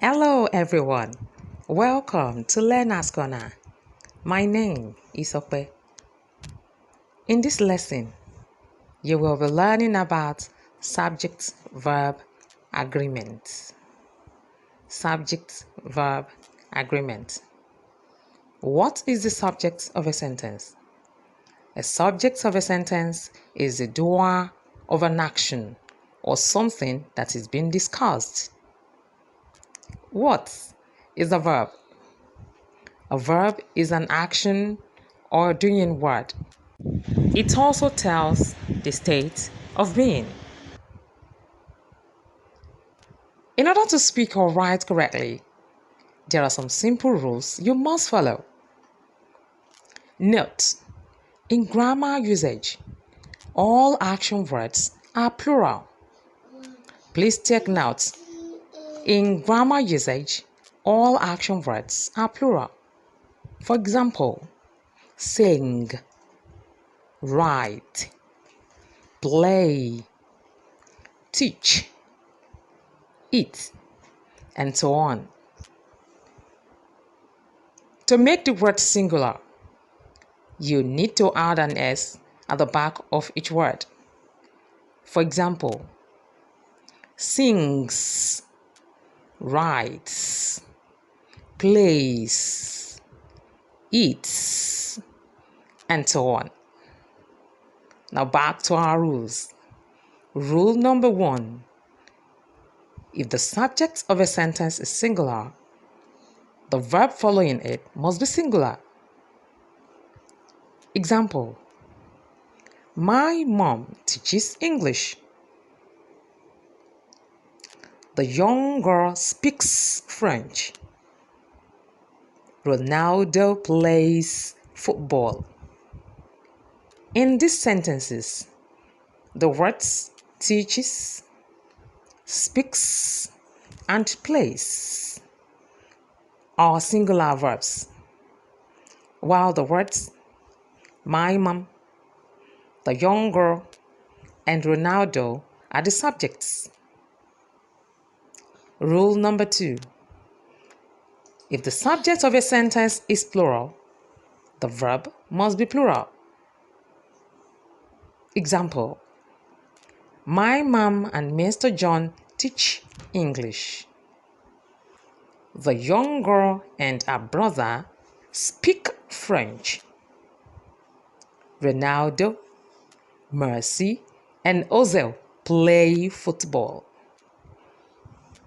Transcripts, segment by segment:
Hello everyone, welcome to Learner's Corner. My name is Ope. In this lesson, you will be learning about subject-verb agreement. Subject-verb agreement. What is the subject of a sentence? A subject of a sentence is the doer of an action or something that is being discussed. What is a verb? A verb is an action or doing word. It also tells the state of being. In order to speak or write correctly, there are some simple rules you must follow. Note: in grammar usage, all action words are plural. Please take note. In grammar usage, all action words are plural. For example, sing, write, play, teach, eat, and so on. To make the word singular, you need to add an S at the back of each word. For example, sings, writes, plays, eats, and so on. Now back to our rules. Rule number 1. If the subject of a sentence is singular, the verb following it must be singular. Example: my mom teaches English. The young girl speaks French. Ronaldo plays football. In these sentences, the words teaches, speaks, and plays are singular verbs, while the words my mom, the young girl, and Ronaldo are the subjects. Rule number 2. If the subject of a sentence is plural, the verb must be plural. Example: my mom and Mr. John teach English. The young girl and her brother speak French. Ronaldo, Mercy, and Ozil play football.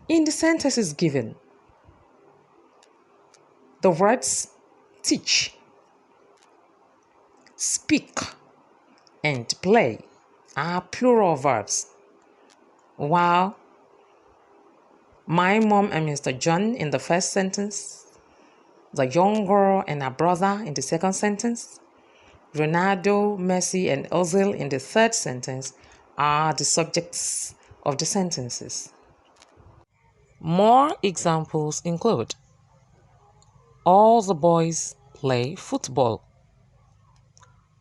In the sentences given, the words teach, speak, and play are plural verbs, while my mom and Mr. John in the first sentence, the young girl and her brother in the second sentence, Ronaldo, Messi, and Ozil in the third sentence are the subjects of the sentences. More examples include: all the boys play football.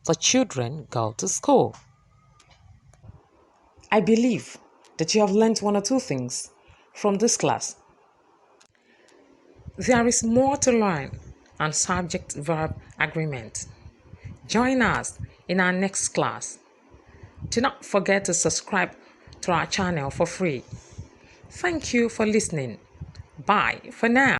The children go to school. I believe that you have learned one or two things from this class. There is more to learn on subject-verb agreement. Join us in our next class. Do not forget to subscribe to our channel for free. Thank you for listening. Bye for now.